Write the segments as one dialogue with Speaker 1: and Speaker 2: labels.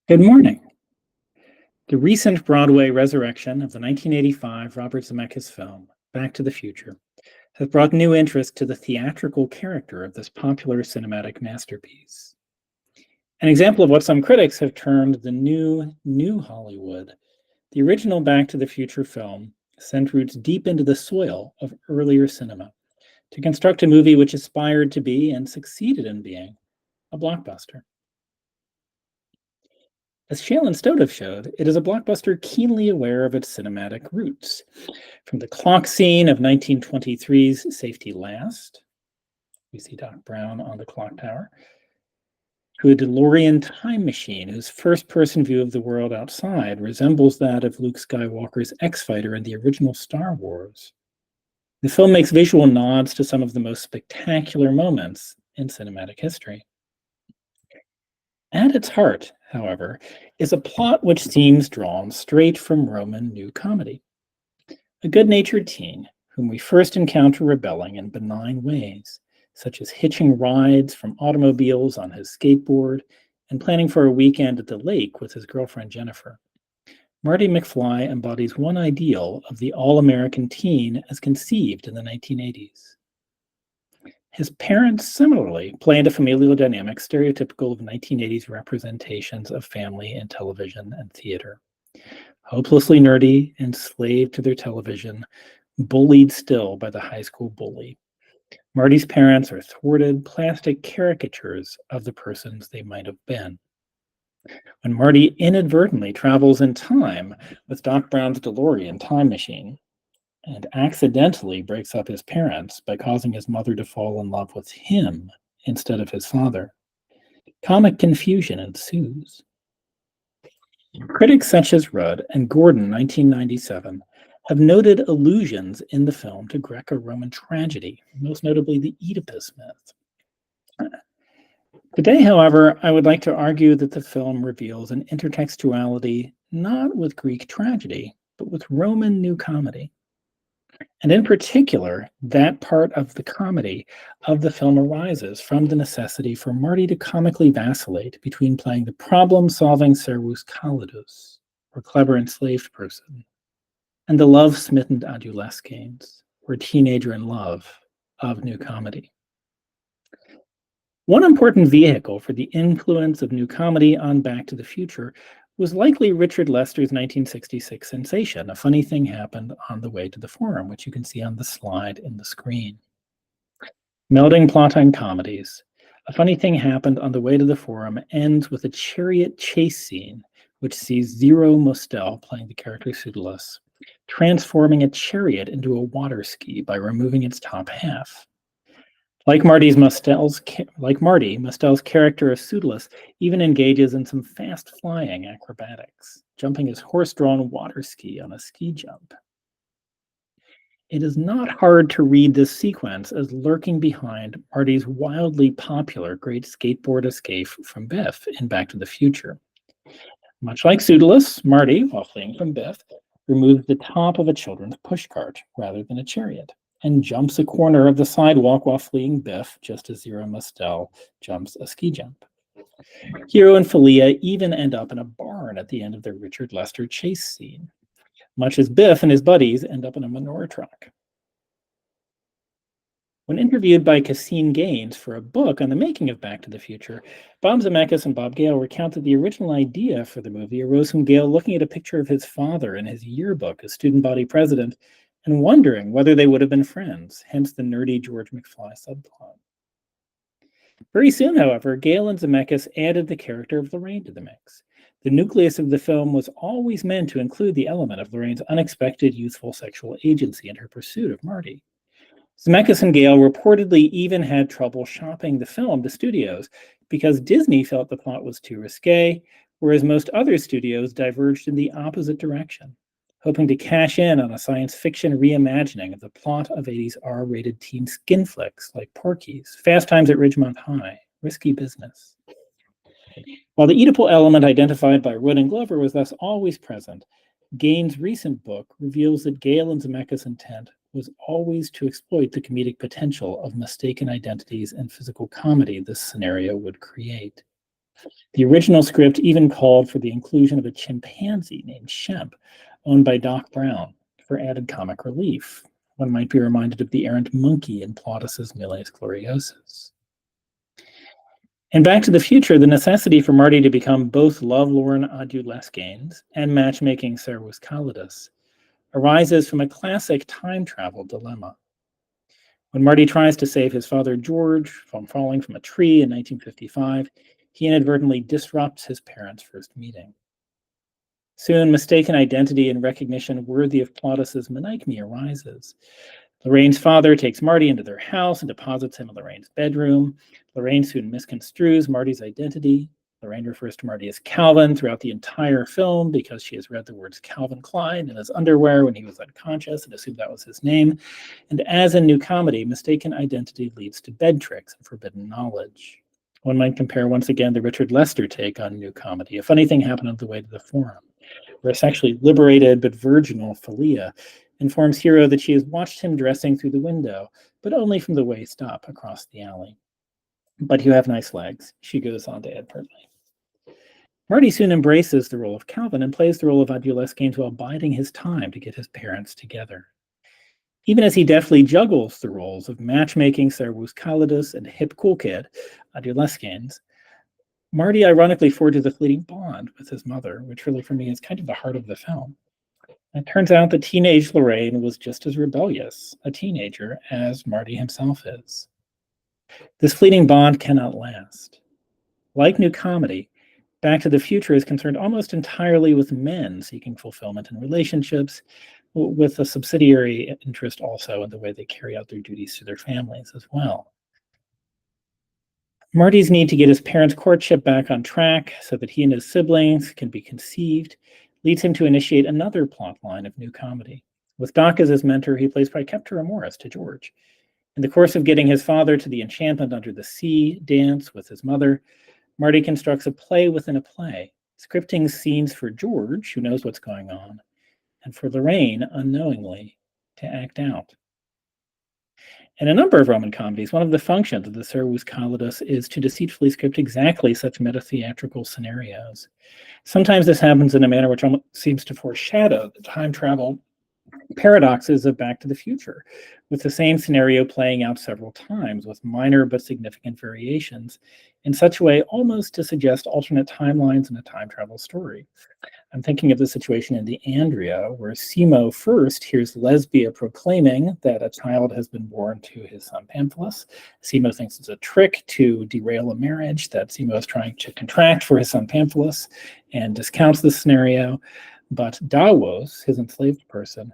Speaker 1: Good morning. The recent Broadway resurrection of the 1985 Robert Zemeckis film, Back to the Future, has brought new interest to the theatrical character of this popular cinematic masterpiece. An example of what some critics have termed the new Hollywood, the original Back to the Future film sent roots deep into the soil of earlier cinema to construct a movie which aspired to be and succeeded in being a blockbuster. As Shale and Stoddard showed, it is a blockbuster keenly aware of its cinematic roots. From the clock scene of 1923's Safety Last, we see Doc Brown on the clock tower, to a DeLorean time machine whose first-person view of the world outside resembles that of Luke Skywalker's X-Fighter in the original Star Wars. The film makes visual nods to some of the most spectacular moments in cinematic history. At its heart, however, is a plot which seems drawn straight from Roman New Comedy. A good-natured teen whom we first encounter rebelling in benign ways, such as hitching rides from automobiles on his skateboard and planning for a weekend at the lake with his girlfriend Jennifer. Marty McFly embodies one ideal of the all-American teen as conceived in the 1980s. His parents similarly play into familial dynamics stereotypical of 1980s representations of family in television and theater. Hopelessly nerdy, enslaved to their television, bullied still by the high school bully. Marty's parents are thwarted, plastic caricatures of the persons they might have been. When Marty inadvertently travels in time with Doc Brown's DeLorean time machine, and accidentally breaks up his parents by causing his mother to fall in love with him instead of his father, comic confusion ensues. Critics such as Rudd and Gordon, 1997, have noted allusions in the film to Greco-Roman tragedy, most notably the Oedipus myth. Today, however, I would like to argue that the film reveals an intertextuality not with Greek tragedy, but with Roman New Comedy. And in particular, that part of the comedy of the film arises from the necessity for Marty to comically vacillate between playing the problem-solving servus calidus, or clever enslaved person, and the love-smitten adolescens, or teenager in love, of New Comedy. One important vehicle for the influence of New Comedy on Back to the Future was likely Richard Lester's 1966 sensation, A Funny Thing Happened on the Way to the Forum, which you can see on the slide in the screen. Melding plot and comedies, A Funny Thing Happened on the Way to the Forum ends with a chariot chase scene, which sees Zero Mostel, playing the character Pseudolus, transforming a chariot into a water ski by removing its top half. Like Marty, Mostel's character of Pseudolus even engages in some fast flying acrobatics, jumping his horse-drawn water ski on a ski jump. It is not hard to read this sequence as lurking behind Marty's wildly popular Great Skateboard Escape from Biff in Back to the Future. Much like Pseudolus, Marty, while fleeing from Biff, removes the top of a children's pushcart rather than a chariot, and jumps a corner of the sidewalk while fleeing Biff, just as Zero Mostel jumps a ski jump. Hero and Philia even end up in a barn at the end of their Richard Lester chase scene, much as Biff and his buddies end up in a manure truck. When interviewed by Cassine Gaines for a book on the making of Back to the Future, Bob Zemeckis and Bob Gale recount that the original idea for the movie arose from Gale looking at a picture of his father in his yearbook as student body president and wondering whether they would have been friends, hence the nerdy George McFly subplot. Very soon, however, Gale and Zemeckis added the character of Lorraine to the mix. The nucleus of the film was always meant to include the element of Lorraine's unexpected youthful sexual agency and her pursuit of Marty. Zemeckis and Gale reportedly even had trouble shopping the film to studios because Disney felt the plot was too risque, whereas most other studios diverged in the opposite direction, hoping to cash in on a science fiction reimagining of the plot of 80s R-rated teen skin flicks like Porky's, Fast Times at Ridgemont High, Risky Business. While the Oedipal element identified by Rudd and Glover was thus always present, Gaines' recent book reveals that Gale and Zemeckis' intent was always to exploit the comedic potential of mistaken identities and physical comedy this scenario would create. The original script even called for the inclusion of a chimpanzee named Shemp, owned by Doc Brown, for added comic relief. One might be reminded of the errant monkey in Plautus's Miles Gloriosus. In Back to the Future, the necessity for Marty to become both lovelorn adolescens and matchmaking Servus Calidus arises from a classic time travel dilemma. When Marty tries to save his father George from falling from a tree in 1955, he inadvertently disrupts his parents' first meeting. Soon, mistaken identity and recognition worthy of Plautus's Menechme arises. Lorraine's father takes Marty into their house and deposits him in Lorraine's bedroom. Lorraine soon misconstrues Marty's identity. Lorraine refers to Marty as Calvin throughout the entire film because she has read the words Calvin Klein in his underwear when he was unconscious and assumed that was his name. And as in New Comedy, mistaken identity leads to bed tricks and forbidden knowledge. One might compare once again the Richard Lester take on New Comedy. A funny thing happened on the way to the forum, where a sexually liberated but virginal Philia informs Hero that she has watched him dressing through the window, but only from the waist up across the alley. But you have nice legs, she goes on to add pertly. Marty soon embraces the role of Calvin and plays the role of adolescent while biding his time to get his parents together. Even as he deftly juggles the roles of matchmaking Servus Calidus and hip cool kid, adolescents, Marty ironically forges a fleeting bond with his mother, which really for me is kind of the heart of the film. It turns out that teenage Lorraine was just as rebellious, a teenager, as Marty himself is. This fleeting bond cannot last. Like New Comedy, Back to the Future is concerned almost entirely with men seeking fulfillment in relationships, with a subsidiary interest also in the way they carry out their duties to their families as well. Marty's need to get his parents' courtship back on track so that he and his siblings can be conceived leads him to initiate another plot line of New Comedy. With Doc as his mentor, he plays Praeceptor Morris to George. In the course of getting his father to the Enchantment Under the Sea dance with his mother, Marty constructs a play within a play, scripting scenes for George, who knows what's going on, and for Lorraine, unknowingly, to act out. In a number of Roman comedies, one of the functions of the Servus Calidus is to deceitfully script exactly such meta-theatrical scenarios. Sometimes this happens in a manner which almost seems to foreshadow the time travel paradoxes of Back to the Future, with the same scenario playing out several times with minor but significant variations, in such a way almost to suggest alternate timelines in a time travel story. I'm thinking of the situation in the Andrea, where Simo first hears Lesbia proclaiming that a child has been born to his son Pamphilus. Simo thinks it's a trick to derail a marriage that Simo is trying to contract for his son Pamphilus and discounts the scenario. But Davos, his enslaved person,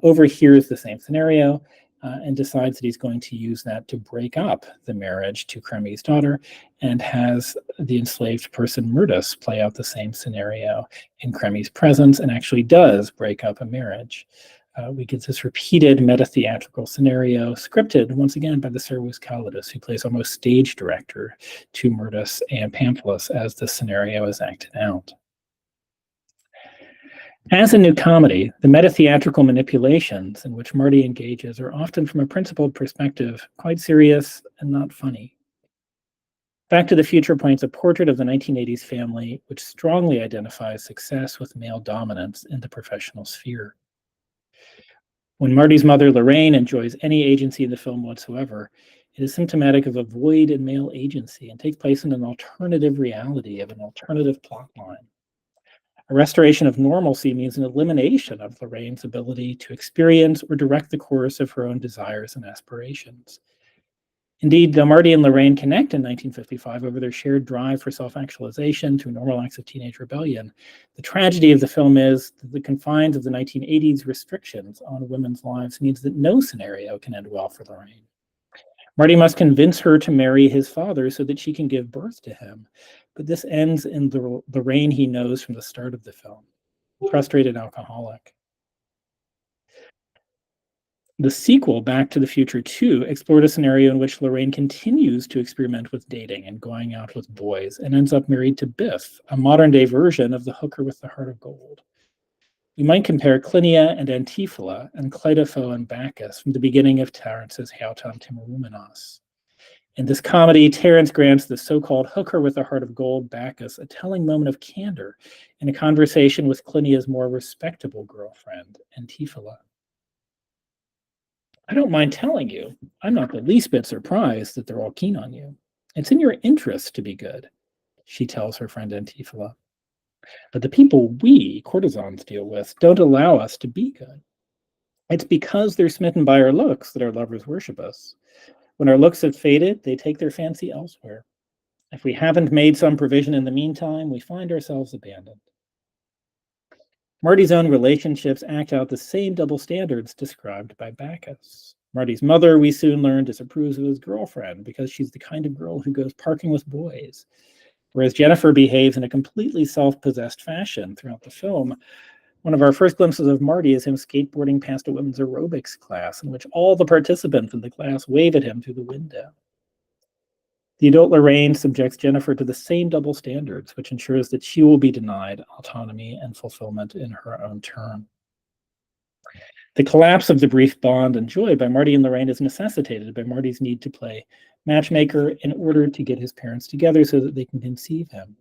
Speaker 1: overhears the same scenario and decides that he's going to use that to break up the marriage to Cremi's daughter, and has the enslaved person Murtus play out the same scenario in Cremi's presence, and actually does break up a marriage. We get this repeated meta-theatrical scenario, scripted once again by the Servus Calidus, who plays almost stage director to Murtus and Pamphilus as the scenario is acted out. As in New Comedy, the meta-theatrical manipulations in which Marty engages are often, from a principled perspective, quite serious and not funny. Back to the Future paints a portrait of the 1980s family which strongly identifies success with male dominance in the professional sphere. When Marty's mother, Lorraine, enjoys any agency in the film whatsoever, it is symptomatic of a void in male agency and takes place in an alternative reality of an alternative plot line. A restoration of normalcy means an elimination of Lorraine's ability to experience or direct the course of her own desires and aspirations. Indeed, though Marty and Lorraine connect in 1955 over their shared drive for self-actualization through normal acts of teenage rebellion, the tragedy of the film is that the confines of the 1980s restrictions on women's lives means that no scenario can end well for Lorraine. Marty must convince her to marry his father so that she can give birth to him. But this ends in the Lorraine he knows from the start of the film, frustrated alcoholic. The sequel, Back to the Future 2, explored a scenario in which Lorraine continues to experiment with dating and going out with boys and ends up married to Biff, a modern-day version of the hooker with the heart of gold. We might compare Clinia and Antiphala and Cleitophon and Bacchus from the beginning of Terence's Hauton Timoroumenos. In this comedy, Terence grants the so-called hooker with a heart of gold, Bacchus, a telling moment of candor in a conversation with Clinia's more respectable girlfriend, Antiphala. I don't mind telling you, I'm not the least bit surprised that they're all keen on you. It's in your interest to be good, she tells her friend Antiphala. But the people we, courtesans, deal with don't allow us to be good. It's because they're smitten by our looks that our lovers worship us. When our looks have faded, they take their fancy elsewhere. If we haven't made some provision in the meantime, we find ourselves abandoned. Marty's own relationships act out the same double standards described by Bacchus. Marty's mother, we soon learn, disapproves of his girlfriend because she's the kind of girl who goes parking with boys. Whereas Jennifer behaves in a completely self-possessed fashion throughout the film. One of our first glimpses of Marty is him skateboarding past a women's aerobics class in which all the participants in the class wave at him through the window. The adult Lorraine subjects Jennifer to the same double standards, which ensures that she will be denied autonomy and fulfillment in her own turn. The collapse of the brief bond enjoyed by Marty and Lorraine is necessitated by Marty's need to play matchmaker in order to get his parents together so that they can conceive him.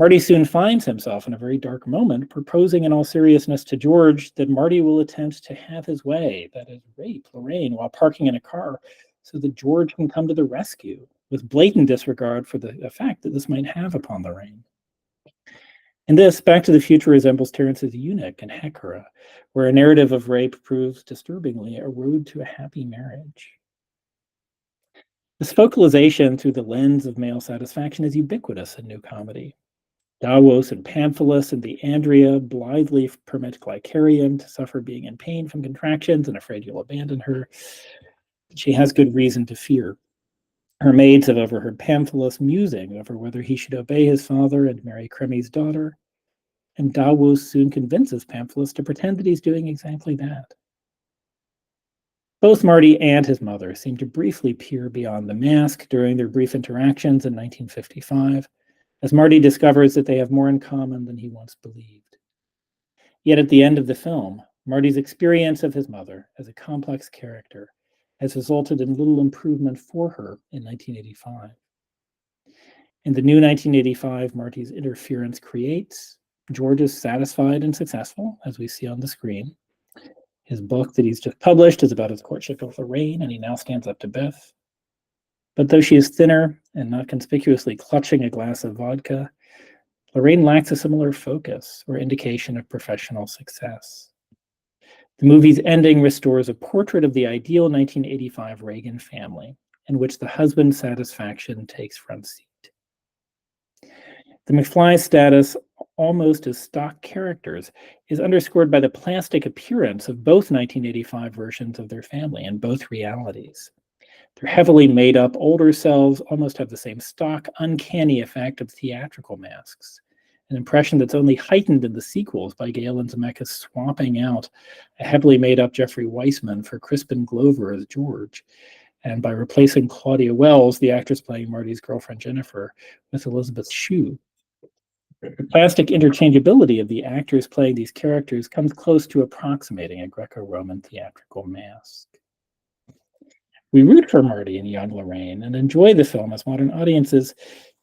Speaker 1: Marty soon finds himself in a very dark moment, proposing in all seriousness to George that Marty will attempt to have his way, that is, rape Lorraine while parking in a car, so that George can come to the rescue, with blatant disregard for the effect that this might have upon Lorraine. In this, Back to the Future resembles Terence's Eunuch and Hecora, where a narrative of rape proves disturbingly a road to a happy marriage. This focalization through the lens of male satisfaction is ubiquitous in new comedy. Davos and Pamphilus and the Andrea blithely permit Glycerium to suffer being in pain from contractions and afraid you'll abandon her. She has good reason to fear. Her maids have overheard Pamphilus musing over whether he should obey his father and marry Cremi's daughter, and Davos soon convinces Pamphilus to pretend that he's doing exactly that. Both Marty and his mother seem to briefly peer beyond the mask during their brief interactions in 1955, as Marty discovers that they have more in common than he once believed. Yet at the end of the film, Marty's experience of his mother as a complex character has resulted in little improvement for her in 1985. In the new 1985, Marty's interference creates. George is satisfied and successful, as we see on the screen. His book that he's just published is about his courtship of Lorraine, and he now stands up to Beth. But though she is thinner and not conspicuously clutching a glass of vodka, Lorraine lacks a similar focus or indication of professional success. The movie's ending restores a portrait of the ideal 1985 Reagan family, in which the husband's satisfaction takes front seat. The McFly's status, almost as stock characters, is underscored by the plastic appearance of both 1985 versions of their family in both realities. Their heavily made up older selves almost have the same stock, uncanny effect of theatrical masks, an impression that's only heightened in the sequels by Gale and Zemeckis swapping out a heavily made up Jeffrey Weissman for Crispin Glover as George, and by replacing Claudia Wells, the actress playing Marty's girlfriend Jennifer, with Elizabeth Shue. The plastic interchangeability of the actors playing these characters comes close to approximating a Greco-Roman theatrical mask. We root for Marty and young Lorraine and enjoy the film as modern audiences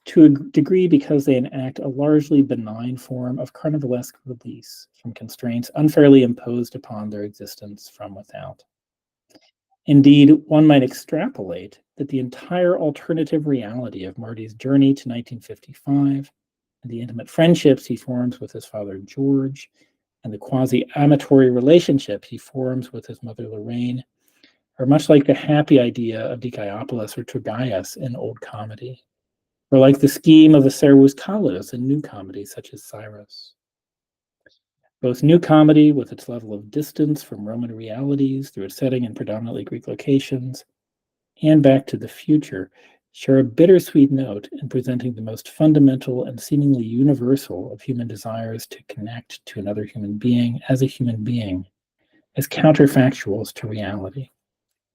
Speaker 1: to a degree because they enact a largely benign form of carnivalesque release from constraints unfairly imposed upon their existence from without. Indeed, one might extrapolate that the entire alternative reality of Marty's journey to 1955 and the intimate friendships he forms with his father George and the quasi-amatory relationship he forms with his mother Lorraine are much like the happy idea of Dikaiopoulos or Turgaius in old comedy, or like the scheme of the Servus Kalos in new comedy such as Cyrus. Both new comedy, with its level of distance from Roman realities through its setting in predominantly Greek locations, and Back to the Future share a bittersweet note in presenting the most fundamental and seemingly universal of human desires to connect to another human being as a human being, as counterfactuals to reality.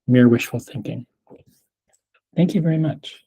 Speaker 1: Mere wishful thinking. Thank you very much.